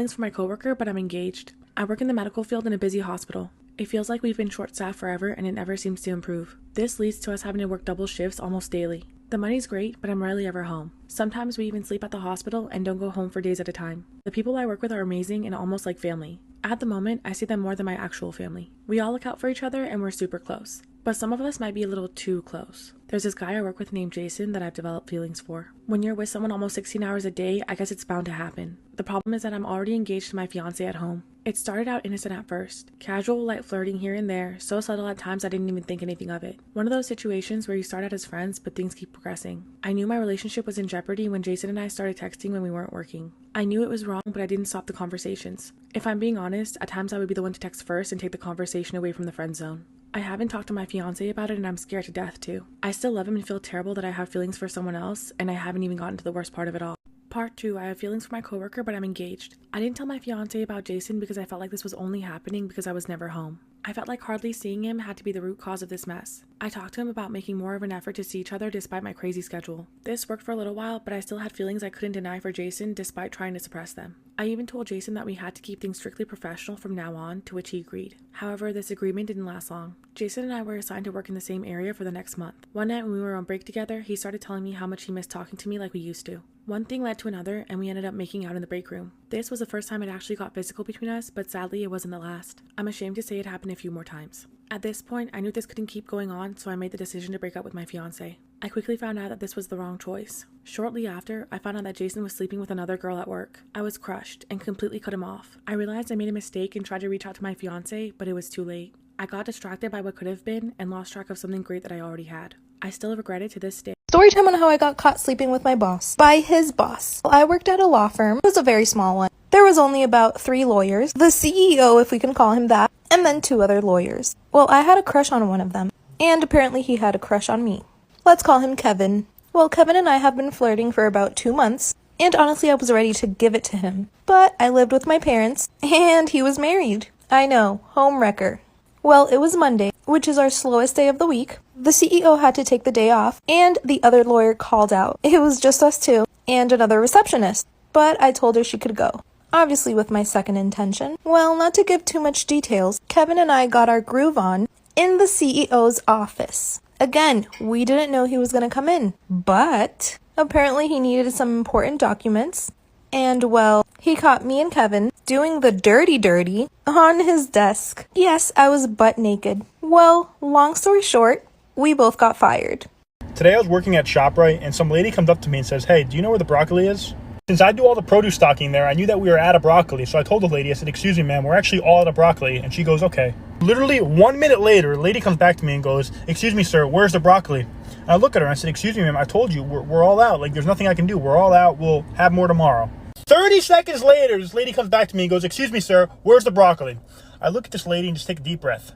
feelings for my coworker, but I'm engaged. I work in the medical field in a busy hospital. It feels like we've been short-staffed forever and it never seems to improve. This leads to us having to work double shifts almost daily. The money's great, but I'm rarely ever home. Sometimes we even sleep at the hospital and don't go home for days at a time. The people I work with are amazing and almost like family. At the moment, I see them more than my actual family. We all look out for each other and we're super close. But some of us might be a little too close. There's this guy I work with named Jason that I've developed feelings for. When you're with someone almost 16 hours a day, I guess it's bound to happen. The problem is that I'm already engaged to my fiance at home. It started out innocent at first. Casual, light flirting here and there, so subtle at times I didn't even think anything of it. One of those situations where you start out as friends, but things keep progressing. I knew my relationship was in jeopardy when Jason and I started texting when we weren't working. I knew it was wrong, but I didn't stop the conversations. If I'm being honest, at times I would be the one to text first and take the conversation away from the friend zone. I haven't talked to my fiance about it and I'm scared to death too. I still love him and feel terrible that I have feelings for someone else, and I haven't even gotten to the worst part of it all. Part 2, I have feelings for my coworker, but I'm engaged. I didn't tell my fiance about Jason because I felt like this was only happening because I was never home. I felt like hardly seeing him had to be the root cause of this mess. I talked to him about making more of an effort to see each other despite my crazy schedule. This worked for a little while, but I still had feelings I couldn't deny for Jason despite trying to suppress them. I even told Jason that we had to keep things strictly professional from now on, to which he agreed. However, this agreement didn't last long. Jason and I were assigned to work in the same area for the next month. One night when we were on break together, he started telling me how much he missed talking to me like we used to. One thing led to another, and we ended up making out in the break room. This was the first time it actually got physical between us, but sadly it wasn't the last. I'm ashamed to say it happened a few more times. At this point, I knew this couldn't keep going on, so I made the decision to break up with my fiance. I quickly found out that this was the wrong choice. Shortly after, I found out that Jason was sleeping with another girl at work. I was crushed and completely cut him off. I realized I made a mistake and tried to reach out to my fiance, but it was too late. I got distracted by what could have been and lost track of something great that I already had. I still regret it to this day. Storytime on how I got caught sleeping with my boss. By his boss. I worked at a law firm. It was a very small one. There was only about 3 lawyers, the CEO, if we can call him that, and then 2 other lawyers. Well, I had a crush on one of them, and apparently he had a crush on me. Let's call him Kevin. Well, Kevin and I have been flirting for about 2 months, and honestly I was ready to give it to him. But I lived with my parents, and he was married. I know, home wrecker. Well, it was Monday, which is our slowest day of the week. The CEO had to take the day off, and the other lawyer called out. It was just us 2, and another receptionist. But I told her she could go. Obviously with my second intention. Well, not to give too much details, Kevin and I got our groove on in the CEO's office. Again, we didn't know he was going to come in, but apparently he needed some important documents. And well, he caught me and Kevin doing the dirty on his desk. Yes, I was butt naked. Well, long story short, we both got fired. Today I was working at ShopRite and some lady comes up to me and says, "Hey, do you know where the broccoli is?" Since I do all the produce stocking there, I knew that we were out of broccoli, so I told the lady, I said, "Excuse me, ma'am, we're actually all out of broccoli." And she goes, "Okay." Literally 1 minute later, the lady comes back to me and goes, "Excuse me, sir, where's the broccoli?" And I look at her and I said, "Excuse me, ma'am, I told you, we're all out. Like, there's nothing I can do. We're all out. We'll have more tomorrow." 30 seconds later, this lady comes back to me and goes, "Excuse me, sir, where's the broccoli?" I look at this lady and just take a deep breath.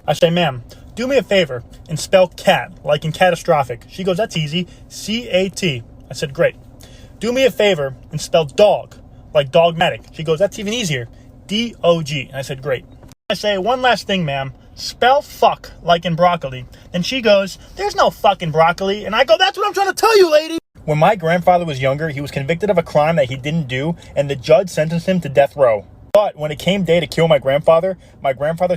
I say, "Ma'am, do me a favor and spell cat, like in catastrophic." She goes, "That's easy, C-A-T." I said, "Great. Do me a favor and spell dog, like dogmatic." She goes, "That's even easier, D-O-G." And I said, "Great." I say, "One last thing, ma'am. Spell fuck, like in broccoli." And she goes, "There's no fucking broccoli." And I go, "That's what I'm trying to tell you, lady." When my grandfather was younger, he was convicted of a crime that he didn't do, and the judge sentenced him to death row. But when it came day to kill my grandfather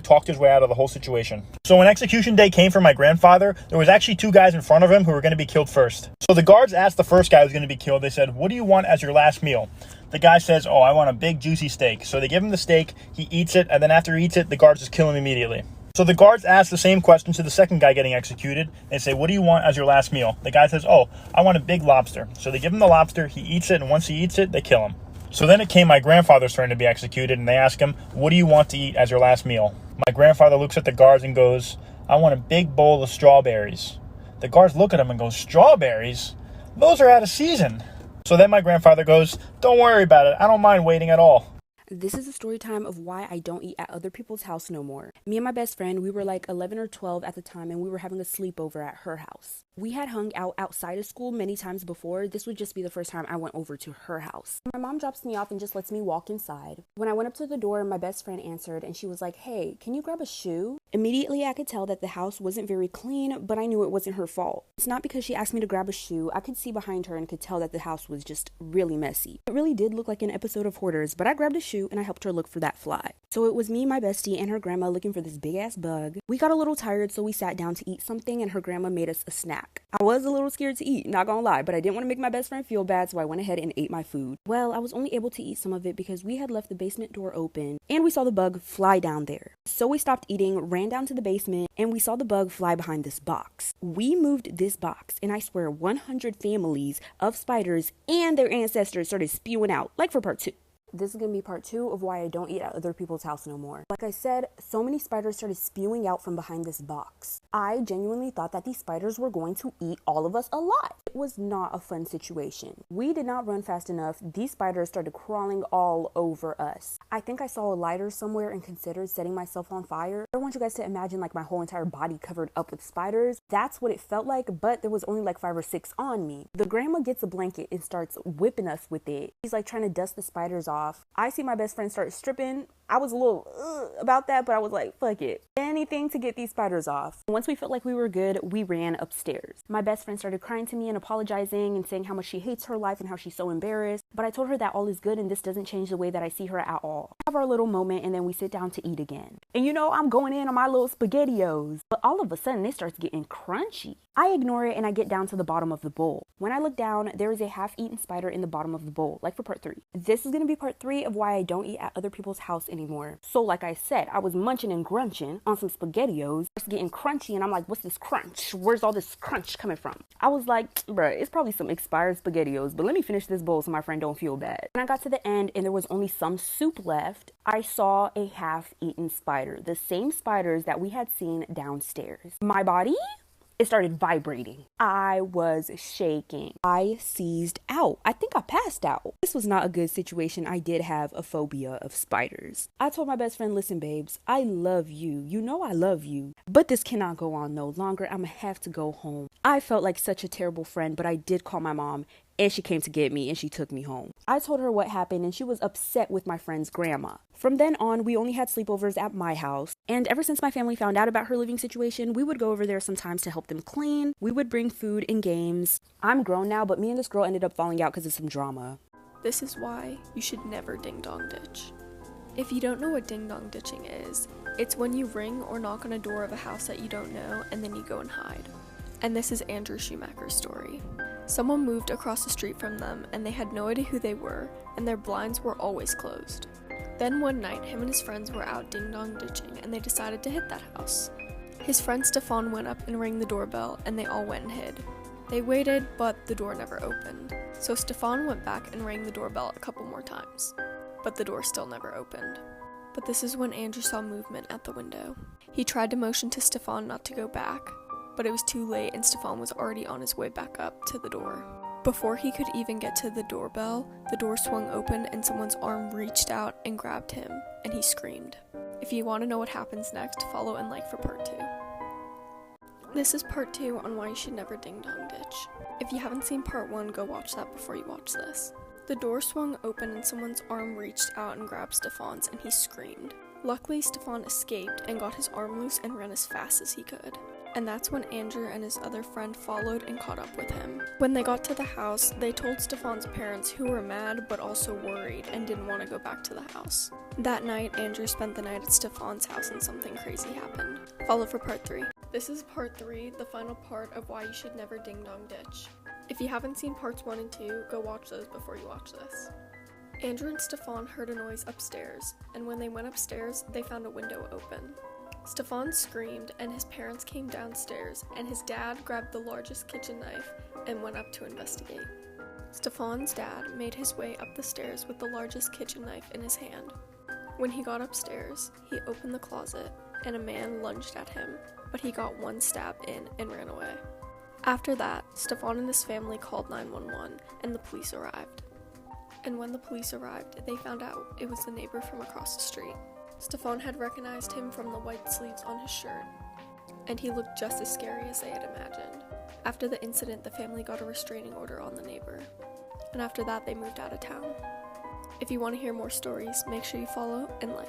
talked his way out of the whole situation. So when execution day came for my grandfather, there was actually 2 guys in front of him who were going to be killed first. So the guards asked the first guy who was going to be killed, they said, "What do you want as your last meal?" The guy says, "Oh, I want a big juicy steak." So they give him the steak, he eats it, and then after he eats it, the guards just kill him immediately. So the guards ask the same question to the second guy getting executed. They say, "What do you want as your last meal?" The guy says, "Oh, I want a big lobster." So they give him the lobster, he eats it, and once he eats it, they kill him. So then it came my grandfather's turn to be executed, and they ask him, "What do you want to eat as your last meal?" My grandfather looks at the guards and goes, "I want a big bowl of strawberries." The guards look at him and go, "Strawberries? Those are out of season." So then my grandfather goes, "Don't worry about it. I don't mind waiting at all." This is a story time of why I don't eat at other people's house no more. Me and my best friend, we were like 11 or 12 at the time, and we were having a sleepover at her house. We had hung out outside of school many times before. This would just be the first time I went over to her house. My mom drops me off and just lets me walk inside. When I went up to the door, my best friend answered and she was like, "Hey, can you grab a shoe?" Immediately, I could tell that the house wasn't very clean, but I knew it wasn't her fault. It's not because she asked me to grab a shoe. I could see behind her and could tell that the house was just really messy. It really did look like an episode of Hoarders, but I grabbed a shoe and I helped her look for that fly. So it was me, my bestie, and her grandma looking for this big ass bug. We got a little tired, so we sat down to eat something and her grandma made us a snack. I was a little scared to eat, not gonna lie, but I didn't want to make my best friend feel bad, so I went ahead and ate my food. Well, I was only able to eat some of it because we had left the basement door open and we saw the bug fly down there. So we stopped eating, ran down to the basement, and we saw the bug fly behind this box. We moved this box, and I swear 100 families of spiders and their ancestors started spewing out, like for part 2. This is going to be part 2 of why I don't eat at other people's house no more. Like I said, so many spiders started spewing out from behind this box. I genuinely thought that these spiders were going to eat all of us alive. It was not a fun situation. We did not run fast enough. These spiders started crawling all over us. I think I saw a lighter somewhere and considered setting myself on fire. I want you guys to imagine like my whole entire body covered up with spiders. That's what it felt like, but there was only like 5 or 6 on me. The grandma gets a blanket and starts whipping us with it. She's like trying to dust the spiders off. I see my best friend start stripping. I was a little about that, but I was like, fuck it. Anything to get these spiders off. Once we felt like we were good, we ran upstairs. My best friend started crying to me and apologizing and saying how much she hates her life and how she's so embarrassed. But I told her that all is good and this doesn't change the way that I see her at all. We have our little moment and then we sit down to eat again. And you know, I'm going in on my little SpaghettiOs. But all of a sudden, it starts getting crunchy. I ignore it and I get down to the bottom of the bowl. When I look down, there is a half-eaten spider in the bottom of the bowl, like for part 3. This is going to be part 3 of why I don't eat at other people's house anymore. So like I said, I was munching and grunching on some SpaghettiOs. It's getting crunchy and I'm like, what's this crunch? Where's all this crunch coming from? I was like, bruh, it's probably some expired SpaghettiOs, but let me finish this bowl so my friend don't feel bad. When I got to the end and there was only some soup left, I saw a half-eaten spider. The same spiders that we had seen downstairs. My body? It started vibrating. I was shaking. I seized out. I think I passed out. This was not a good situation. I did have a phobia of spiders. I told my best friend, listen, babes, I love you. You know I love you. But this cannot go on no longer. I'm gonna have to go home. I felt like such a terrible friend, but I did call my mom. And she came to get me and she took me home. I told her what happened and she was upset with my friend's grandma. From then on, we only had sleepovers at my house. And ever since my family found out about her living situation, we would go over there sometimes to help them clean. We would bring food and games. I'm grown now, but me and this girl ended up falling out because of some drama. This is why you should never ding-dong ditch. If you don't know what ding-dong ditching is, it's when you ring or knock on a door of a house that you don't know and then you go and hide. And this is Andrew Schumacher's story. Someone moved across the street from them and they had no idea who they were, and their blinds were always closed. Then one night, him and his friends were out ding-dong ditching and they decided to hit that house. His friend Stefan went up and rang the doorbell and they all went and hid. They waited, but the door never opened. So Stefan went back and rang the doorbell a couple more times, but the door still never opened. But this is when Andrew saw movement at the window. He tried to motion to Stefan not to go back, but it was too late and Stefan was already on his way back up to the door. Before he could even get to the doorbell, the door swung open and someone's arm reached out and grabbed him, and he screamed. If you want to know what happens next, follow and like for part 2. This is part 2 on why you should never ding-dong ditch. If you haven't seen part 1, go watch that before you watch this. The door swung open and someone's arm reached out and grabbed Stefan's, and he screamed. Luckily, Stefan escaped and got his arm loose and ran as fast as he could. And that's when Andrew and his other friend followed and caught up with him. When they got to the house, they told Stefan's parents, who were mad but also worried and didn't want to go back to the house. That night, Andrew spent the night at Stefan's house and something crazy happened. Follow for part 3. This is part 3, the final part of why you should never ding-dong ditch. If you haven't seen parts 1 and 2, go watch those before you watch this. Andrew and Stefan heard a noise upstairs, and when they went upstairs, they found a window open. Stefan screamed, and his parents came downstairs, and his dad grabbed the largest kitchen knife and went up to investigate. Stefan's dad made his way up the stairs with the largest kitchen knife in his hand. When he got upstairs, he opened the closet, and a man lunged at him, but he got one stab in and ran away. After that, Stefan and his family called 911, and the police arrived. And when the police arrived, they found out it was the neighbor from across the street. Stefan had recognized him from the white sleeves on his shirt, and he looked just as scary as they had imagined. After the incident, the family got a restraining order on the neighbor, and after that they moved out of town. If you want to hear more stories, make sure you follow and like.